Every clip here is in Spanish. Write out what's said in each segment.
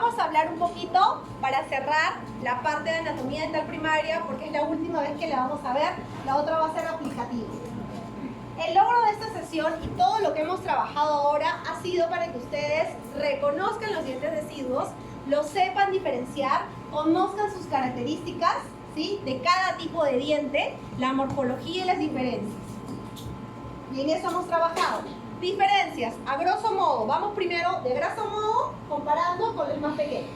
vamos a hablar un poquito para cerrar la parte de anatomía dental primaria, porque es la última vez que la vamos a ver. La otra va a ser aplicativo. El logro de esta sesión y todo lo que hemos trabajado ahora ha sido para que ustedes reconozcan los dientes deciduos, los sepan diferenciar, conozcan sus características, ¿sí?, de cada tipo de diente, la morfología y las diferencias. Y en eso hemos trabajado. Diferencias, a grosso modo. Vamos primero de grosso modo comparando con los más pequeños.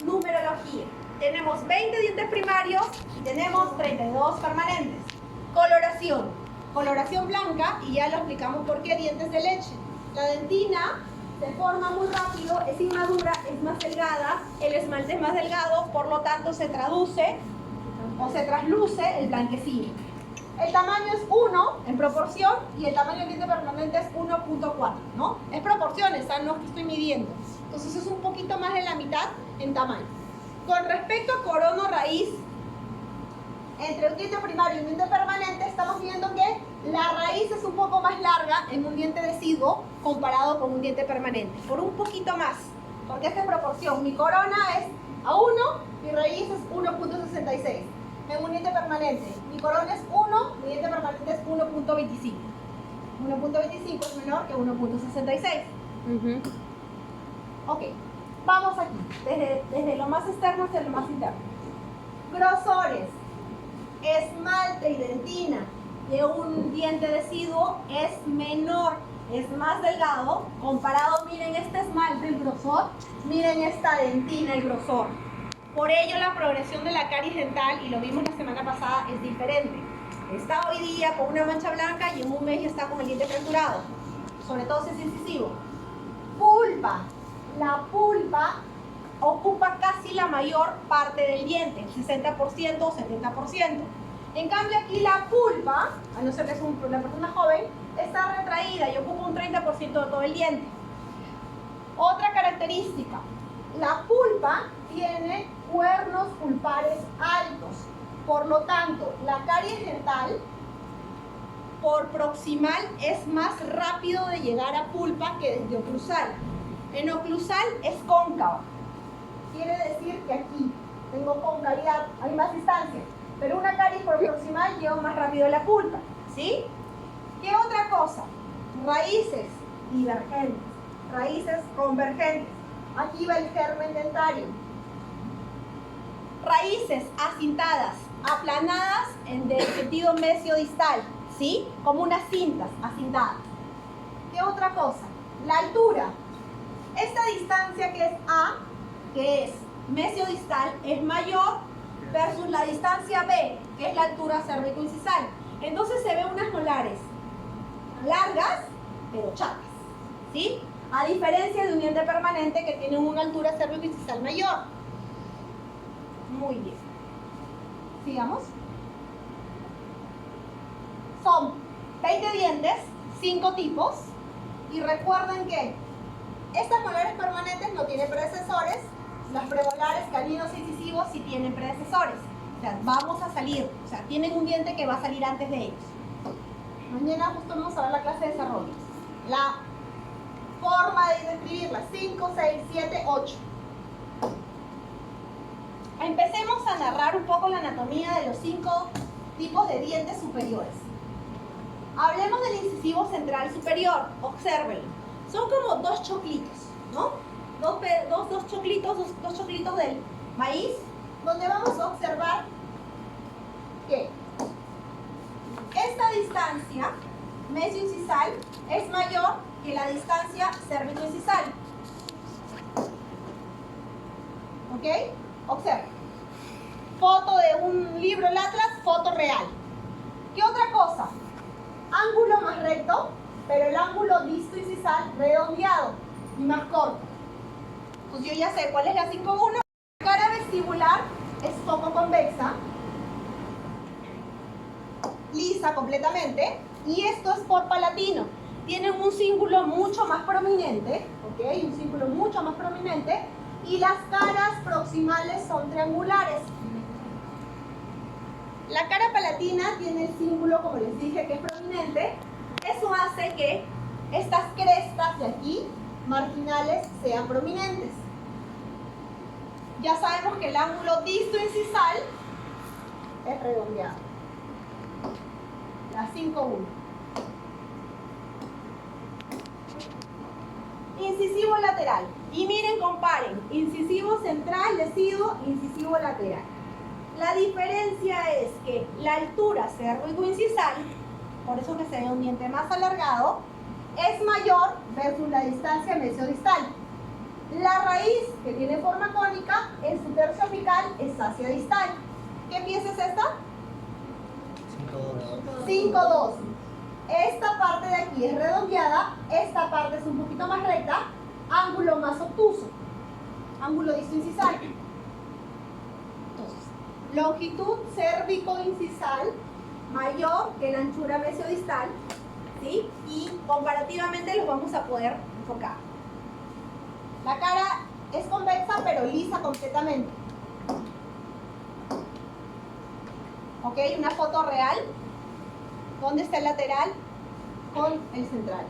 Numerología. Tenemos 20 dientes primarios y tenemos 32 permanentes. Coloración. Coloración blanca, y ya lo explicamos por qué, dientes de leche. La dentina se forma muy rápido, es inmadura, es más delgada, el esmalte es más delgado, por lo tanto se traduce o se trasluce el blanquecino. El tamaño es 1 en proporción y el tamaño del diente permanente es 1.4, ¿no? Es proporciones, no es que estoy midiendo. Entonces es un poquito más de la mitad en tamaño. Con respecto a corona o raíz, entre un diente primario y un diente permanente, estamos viendo que la raíz es un poco más larga en un diente deciduo comparado con un diente permanente, por un poquito más, porque esta es proporción. Mi corona es a 1, mi raíz es 1.66. En un diente permanente, mi corona es 1, mi diente permanente es 1.25. 1.25 es menor que 1.66. Ok, vamos aquí, desde lo más externo hacia lo más interno. Grosores, esmalte y dentina de un diente deciduo es menor, es más delgado, comparado, miren este esmalte, el grosor, miren esta dentina, el grosor. Por ello la progresión de la caries dental, y lo vimos la semana pasada, es diferente. Está hoy día con una mancha blanca y en un mes ya está con el diente fracturado, sobre todo si es incisivo. Pulpa. La pulpa ocupa casi la mayor parte del diente, 60% o 70%. En cambio aquí la pulpa, a no ser que es una persona joven, está retraída y ocupa un 30% de todo el diente. Otra característica, la pulpa tiene cuernos pulpares altos. Por lo tanto, la caries dental por proximal es más rápido de llegar a pulpa que desde oclusal. En oclusal es cóncava. Quiere decir que aquí tengo concavidad, hay más distancia. Pero una caries por proximal lleva más rápido a la pulpa, ¿sí? ¿Qué otra cosa? Raíces divergentes, raíces convergentes. Aquí va el germen dentario. Raíces acintadas, aplanadas en el sentido mesiodistal, ¿sí? Como unas cintas acintadas. ¿Qué otra cosa? La altura. Esta distancia que es A, que es mesiodistal, es mayor versus la distancia B, que es la altura cérvico-incisal. Entonces se ven unas molares largas, pero chatas, ¿sí? A diferencia de un diente permanente que tiene una altura cérvico-incisal mayor. Muy bien. Sigamos. Son 20 dientes, 5 tipos. Y recuerden que estas molares permanentes no tienen predecesores. Las premolares, caninos e incisivos sí tienen predecesores. O sea, vamos a salir. O sea, tienen un diente que va a salir antes de ellos. Mañana justo vamos a ver la clase de desarrollo. La forma de describirlas: 5, 6, 7, 8. Empecemos a narrar un poco la anatomía de los 5 tipos de dientes superiores. Hablemos del incisivo central superior. Obsérvenlo. Son como dos choclitos, ¿no? Dos choclitos del maíz, donde vamos a observar que esta distancia mesioincisal es mayor que la distancia cérvico-incisal. ¿Ok? Observa. Foto de un libro, el Atlas, foto real. ¿Qué otra cosa? Ángulo más recto, pero el ángulo disto-incisal redondeado y más corto. Pues yo ya sé cuál es la 5.1. La cara vestibular es poco convexa, lisa completamente, y esto es por palatino. Tienen un cíngulo mucho más prominente, ¿ok? Un cíngulo mucho más prominente, y las caras proximales son triangulares. La cara palatina tiene el cíngulo, como les dije, que es prominente. Eso hace que estas crestas de aquí, marginales, sean prominentes. ya sabemos que el ángulo distoincisal es redondeado. La 5-1. Incisivo lateral. Y miren, comparen. Incisivo central, deciduo, incisivo lateral. La diferencia es que la altura cervicoincisal, por eso que se ve un diente más alargado, es mayor versus la distancia mesiodistal. La raíz, que tiene forma cónica, en su tercio apical es hacia distal. ¿Qué pieza es esta? 5-2. 5-2. Esta parte de aquí es redondeada, esta parte es un poquito más recta, ángulo más obtuso, ángulo distoincisal. Entonces, longitud cervicoincisal mayor que la anchura mesiodistal, ¿sí? Y comparativamente los vamos a poder enfocar. La cara es convexa pero lisa completamente. ¿Ok? Una foto real. ¿Dónde está el lateral? Con el central.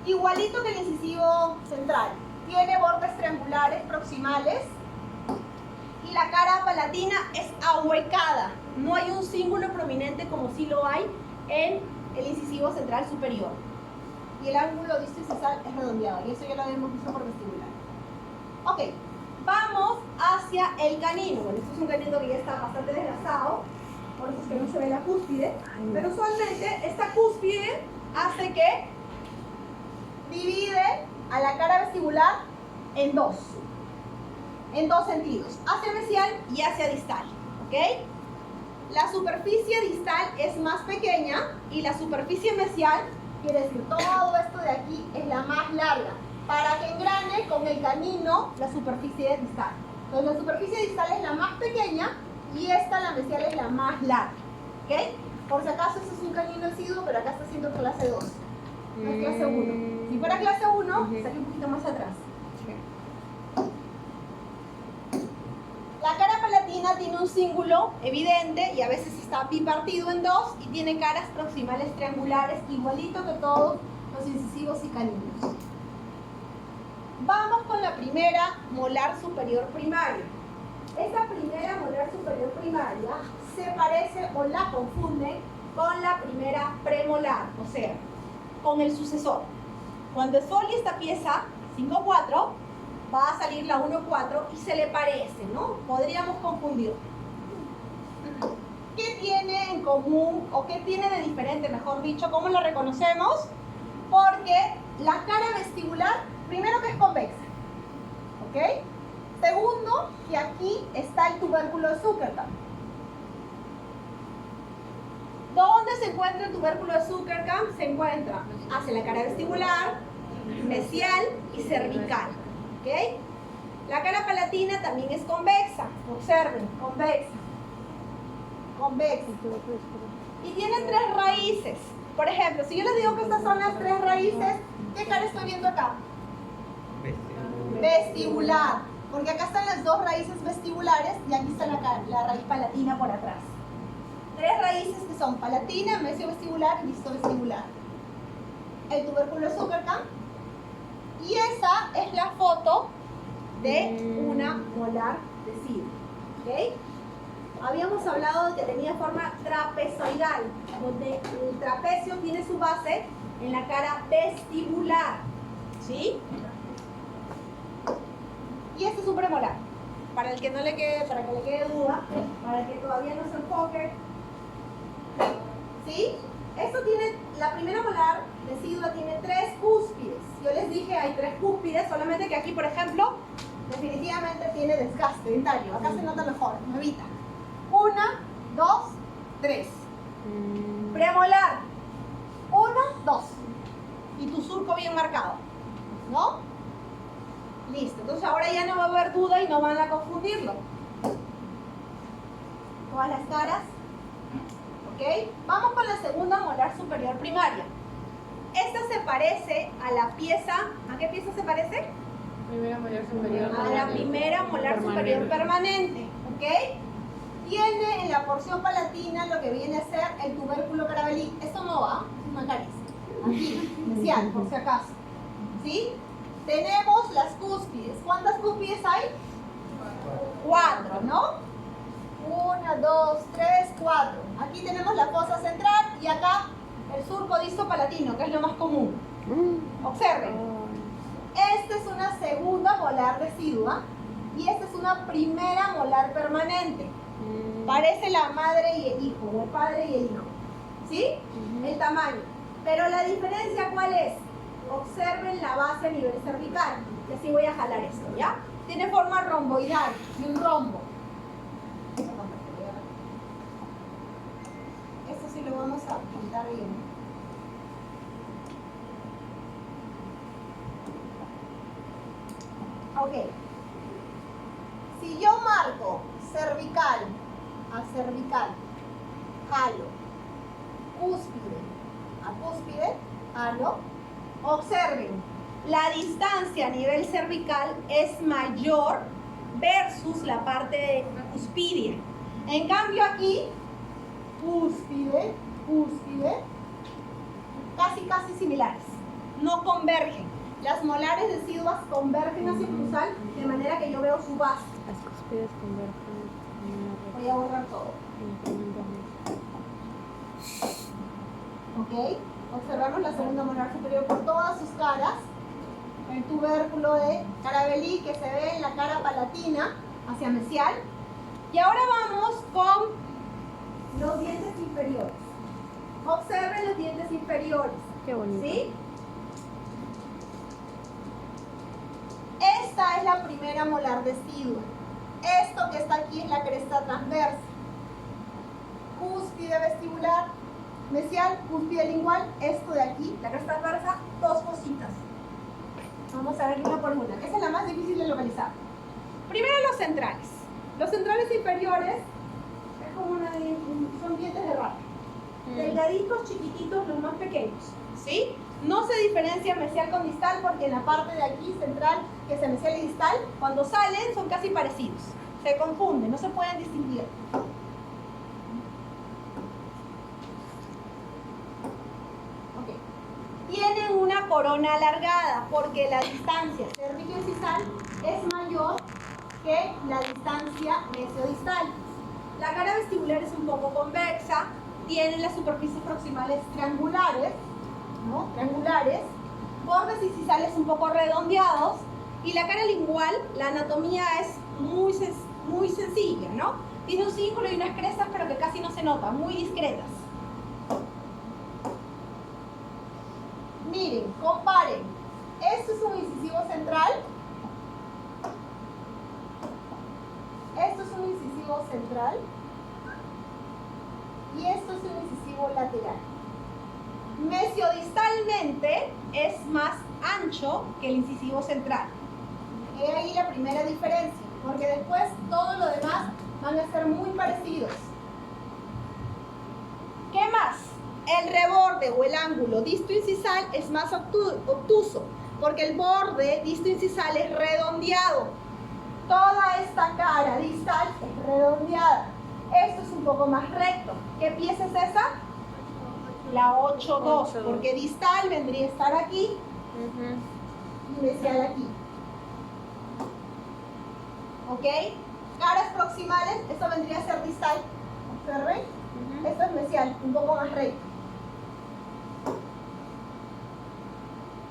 Igualito que el incisivo central. Tiene bordes triangulares proximales. Y la cara palatina es ahuecada. No hay un cíngulo prominente como sí lo hay en el incisivo central superior. Y el ángulo distoincisal es redondeado. Y eso ya lo habíamos visto por vestibular. Ok. Vamos hacia el canino. Bueno, este es un canino que ya está bastante desgastado. Por eso es que no se ve la cúspide. Pero usualmente esta cúspide hace que divide a la cara vestibular en dos sentidos, hacia mesial y hacia distal, ¿ok? La superficie distal es más pequeña y la superficie mesial, quiere decir todo esto de aquí es la más larga, para que engrane con el canino la superficie distal. Entonces la superficie distal es la más pequeña y esta, la mesial, es la más larga, ¿ok? Por si acaso este es un canino deciduo, pero acá está siendo clase 2, no es clase 1. Si fuera clase 1, estaría un poquito más atrás. La cara palatina tiene un cíngulo evidente y a veces está bipartido en dos y tiene caras proximales triangulares, igualito que todos los incisivos y caninos. Vamos con la primera molar superior primaria. Esta primera molar superior primaria se parece o la confunden con la primera premolar, o sea, con el sucesor. Cuando folie esta pieza 5-4, va a salir la 1-4 y se le parece, ¿no? Podríamos confundir. ¿Qué tiene en común o qué tiene de diferente, mejor dicho? ¿Cómo lo reconocemos? Porque la cara vestibular, primero que es convexa, ¿ok? Segundo, que aquí está el tubérculo de Zuckerkamp. ¿Dónde se encuentra el tubérculo de Zuckerkamp? Se encuentra hacia la cara vestibular, mesial y cervical. ¿Ok? La cara palatina también es convexa. Observen, convexa. Convexa. Y tiene 3 raíces. Por ejemplo, si yo les digo que estas son las 3 raíces, ¿qué cara estoy viendo acá? Vestibular. Porque acá están las 2 raíces vestibulares y aquí está la raíz palatina por atrás. 3 raíces que son palatina, mesiovestibular y distovestibular. El tubérculo de Zuckerkamp. Y esa es la foto de una molar decidua. ¿Ok? Habíamos hablado de que tenía forma trapezoidal, donde el trapecio tiene su base en la cara vestibular. ¿Sí? Y este es un premolar. Para el que no le quede, para que le quede duda, para el que todavía no se enfoque. ¿Sí? Esto tiene, la primera molar decidua tiene 3 cúspides. Yo les dije hay 3 cúspides, solamente que aquí, por ejemplo, definitivamente tiene desgaste dentario. Acá se nota mejor, me evita. 1, 2, 3. Premolar. 1, 2. Y tu surco bien marcado, ¿no? Listo, entonces ahora ya no va a haber duda y no van a confundirlo. Todas las caras. ¿Ok? Vamos con la segunda molar superior primaria. Esta se parece a la pieza. ¿A qué pieza se parece? Primera molar superior. A la primera molar superior permanente. ¿Ok? Tiene en la porción palatina lo que viene a ser el tubérculo carabelí. Esto no va, es una caricia. Aquí, inicial, por si acaso. ¿Sí? Tenemos las cúspides. ¿Cuántas cúspides hay? hueso palatino, que es lo más común. Observen. Esta es una segunda molar decidua y esta es una primera molar permanente. Parece la madre y el hijo, o el padre y el hijo. ¿Sí? El tamaño. Pero la diferencia, ¿cuál es? Observen la base a nivel cervical. Y así voy a jalar esto, ¿ya? Tiene forma romboidal y un rombo. Esto sí lo vamos a pintar bien. Ok. Si yo marco cervical a cervical, jalo, cúspide a cúspide, jalo, observen, la distancia a nivel cervical es mayor versus la parte de cuspidia. En cambio aquí, cúspide, cúspide, casi similares, no convergen. Las molares deciduas convergen hacia el cruzal de manera que yo veo su base. Las cúspides convergen. Voy a borrar todo. ¿Ok? Observamos la segunda molar superior por todas sus caras. El tubérculo de Carabelli que se ve en la cara palatina hacia mesial. Y ahora vamos con los dientes inferiores. Observen los dientes inferiores. Qué bonito. ¿Sí? Esta es la primera molar decidua. Esto que está aquí es la cresta transversa. Cúspide vestibular, mesial, cúspide lingual. Esto de aquí, la cresta transversa, dos cositas. Vamos a ver una por una. Esa es la más difícil de localizar. Primero los centrales. Los centrales inferiores es como son dientes de rata. Delgaditos, chiquititos, los más pequeños. ¿Sí? No se diferencia mesial con distal porque en la parte de aquí central, que es mesial y distal, cuando salen son casi parecidos. Se confunden, no se pueden distinguir. Okay. Tienen una corona alargada porque la distancia cervicoincisal es mayor que la distancia mesiodistal. La cara vestibular es un poco convexa, tienen las superficies proximales triangulares, ¿no? Triangulares, bordes incisales un poco redondeados y la cara lingual, la anatomía es muy sencilla, ¿no? Tiene un círculo y unas crestas pero que casi no se notan, muy discretas. Miren, comparen. Esto es un incisivo central. Esto es un incisivo central. Y esto es un incisivo lateral. Mesiodistalmente es más ancho que el incisivo central. He ahí la primera diferencia, porque después todo lo demás van a ser muy parecidos. ¿Qué más? El reborde o el ángulo distoincisal es más obtuso, porque el borde distoincisal es redondeado. Toda esta cara distal es redondeada. Esto es un poco más recto. ¿Qué pieza es esa? La 8-2, porque distal vendría a estar aquí y mesial aquí. ¿Ok? Caras proximales, esto vendría a ser distal. ¿Observen? Esto es mesial, un poco más recto.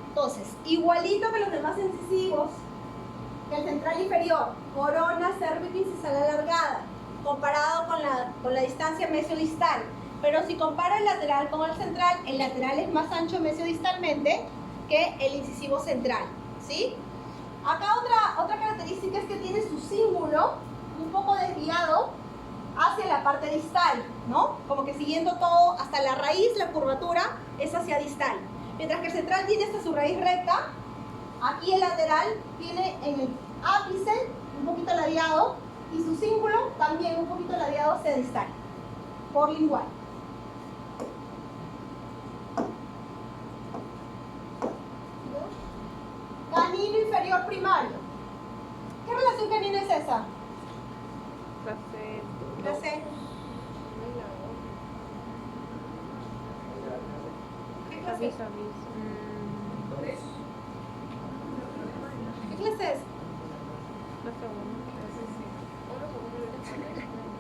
Entonces, igualito que los demás incisivos, que el central inferior, corona cervicoincisal alargada, comparado con la distancia mesiodistal. Pero si comparo el lateral con el lateral es más ancho mesiodistalmente que el incisivo central, ¿sí? Acá otra característica es que tiene su cíngulo un poco desviado hacia la parte distal, ¿no? Como que siguiendo todo hasta la raíz, la curvatura es hacia distal. Mientras que el central tiene hasta su raíz recta, aquí el lateral tiene en el ápice un poquito ladeado y su cíngulo también un poquito ladeado hacia distal, por lingual. Canino inferior primario. ¿Qué relación canina es esa? La C. ¿Qué clase es? ¿Qué clase es?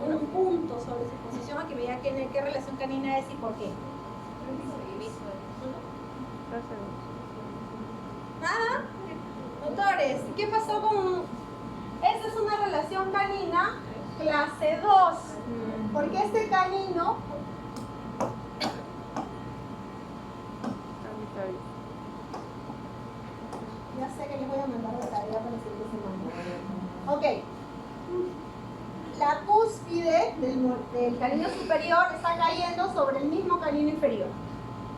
Un punto sobre su posición a que vea qué relación canina es y por qué. clase 2. Ah, doctores, ¿qué pasó con...? Esa es una relación canina clase 2. Porque este canino... Ya sé que les voy a mandar la tarea para la siguiente semana. Ok. La cúspide del canino superior está cayendo sobre el mismo canino inferior.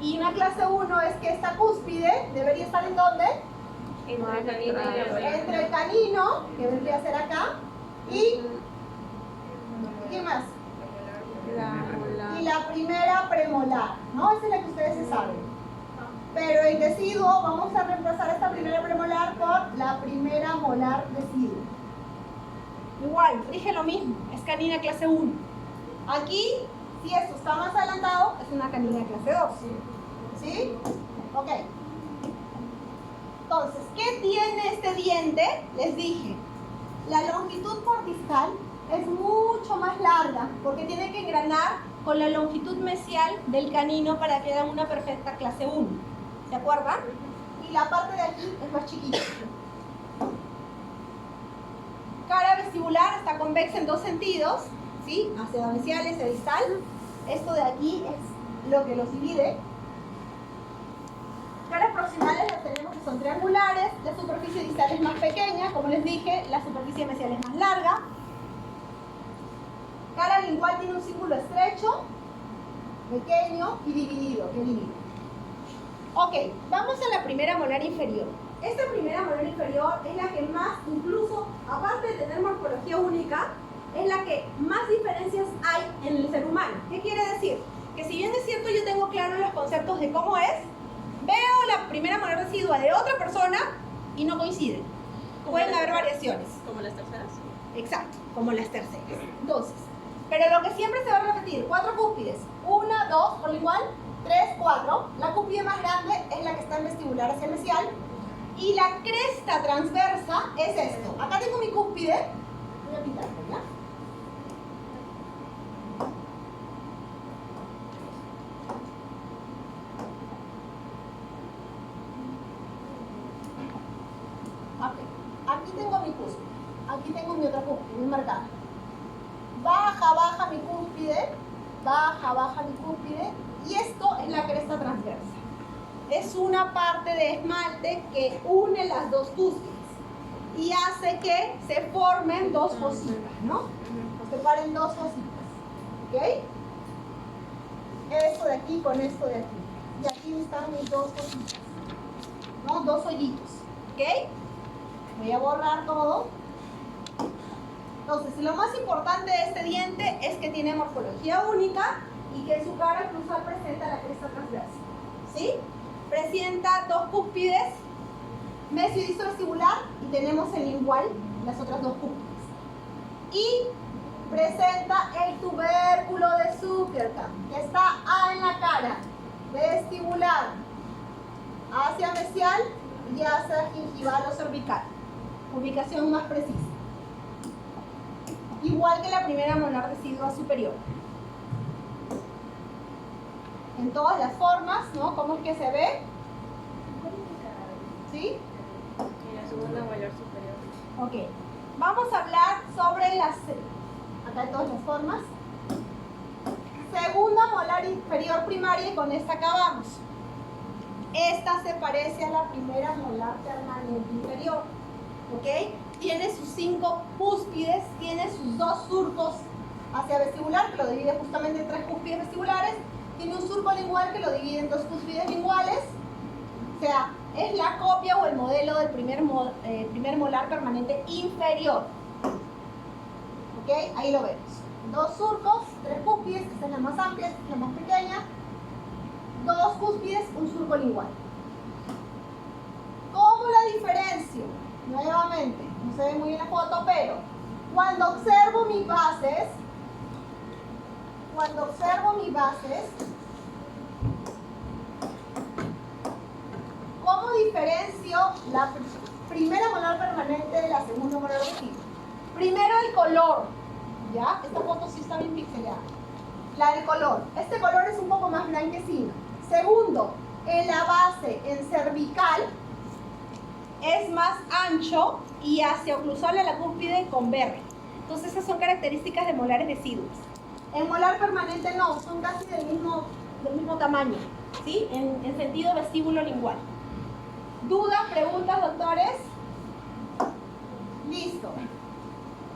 Y una clase 1 es que esta cúspide debería estar ¿en dónde? Entre el canino y la Entre el canino, que vendría a ser acá, y ¿qué más? molar. Y la primera premolar, ¿no? Esa es la que ustedes se saben. Pero en deciduo vamos a reemplazar esta primera premolar por la primera molar deciduo. Igual, dije lo mismo, es canina clase 1. Aquí, si esto está más adelantado, es una canina clase 2. ¿Sí? Ok. Entonces, ¿qué tiene este diente? Les dije, la longitud cordiscal es mucho más larga porque tiene que engranar con la longitud mesial del canino para que haga una perfecta clase 1. ¿Se acuerdan? Y la parte de aquí es más chiquita. Cara vestibular está convexa en dos sentidos, ¿sí? Hacia mesial y hacia distal. Esto de aquí es lo que los divide. Caras proximales las tenemos que son triangulares, la superficie distal es más pequeña, como les dije, la superficie mesial es más larga. Cara lingual tiene un círculo estrecho, pequeño y dividido, que divide. Ok, vamos a la primera molar inferior. Esta primera molar inferior es la que más, incluso, aparte de tener morfología única, es la que más diferencias hay en el ser humano. ¿Qué quiere decir? Que si bien es cierto yo tengo claro los conceptos de cómo es, veo la primera molar residua de otra persona y no coinciden. Pueden haber variaciones. ¿Como las terceras? Exacto, como las terceras. Entonces, pero lo que siempre se va a repetir, 4 cúspides. 1, 2, por igual, 3, 4. La cúspide más grande es la que está en vestibular hacia el mesial. Y la cresta transversa es esto. Acá tengo mi cúspide. Voy a pintarlo, ¿ya? Aquí tengo mi cúspide. Aquí tengo mi otra cúspide, bien marcada. Baja mi cúspide. Baja mi cúspide. Y esto es la cresta transversa. Es una parte de esmalte que une las dos cúspides y hace que se formen dos fositas, ¿no? Se separen dos fositas, ¿ok? Esto de aquí con esto de aquí. Y aquí están mis dos fositas, ¿no? Dos hoyitos, ¿ok? Voy a borrar todo. Entonces, lo más importante de este diente es que tiene morfología única y que su cara cruzal presenta la cresta transversa, ¿sí? Presenta dos cúspides, mesio y distal vestibular, y tenemos el lingual, las otras dos cúspides. Y presenta el tubérculo de Zuckerkamp, que está en la cara, vestibular, hacia mesial y hacia gingival o cervical. Ubicación más precisa. Igual que la primera molar residua superior. En todas las formas, ¿no? ¿Cómo es que se ve? ¿Sí? Y la segunda molar superior. Ok. Vamos a hablar sobre las... Acá hay todas las formas. Segunda molar inferior primaria y con esta acabamos. Esta se parece a la primera molar permanente inferior. ¿Ok? Tiene sus 5 cúspides, tiene sus 2 surcos hacia vestibular, que lo divide justamente en 3 cúspides vestibulares. Tiene un surco lingual que lo divide en 2 cúspides linguales. O sea, es la copia o el modelo del primer molar permanente inferior. ¿Ok? Ahí lo vemos. 2 surcos, 3 cúspides, esta es la más amplia, esta es la más pequeña. 2 cúspides, un surco lingual. ¿Cómo la diferencio? Nuevamente, no se ve muy bien la foto, pero cuando observo mis bases, ¿cómo diferencio la primera molar permanente de la segunda molar residua? Primero el color, ¿ya? Esta foto sí está bien pixelada. La del color. Este color es un poco más blanquecino. Segundo, en la base, en cervical, es más ancho y hacia oclusal a la cúspide converge. Entonces esas son características de molares deciduos. En molar permanente no, son casi del mismo tamaño, ¿sí? En sentido vestíbulo-lingual. ¿Dudas, preguntas, doctores? Listo.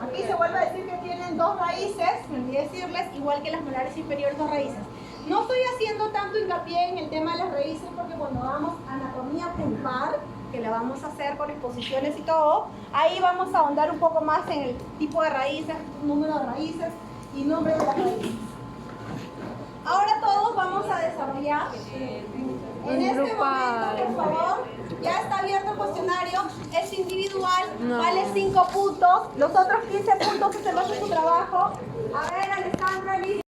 Aquí se vuelve a decir que tienen dos raíces, me olvidé decirles, igual que las molares inferiores, dos raíces. No estoy haciendo tanto hincapié en el tema de las raíces porque cuando hagamos anatomía pulpar, que la vamos a hacer con exposiciones y todo, ahí vamos a ahondar un poco más en el tipo de raíces, número de raíces y nombre de las raíces. Ahora todos vamos a desarrollar. En este momento, por favor, ya está abierto el cuestionario, es individual, vale 5 puntos, los otros 15 puntos que se lo hace su trabajo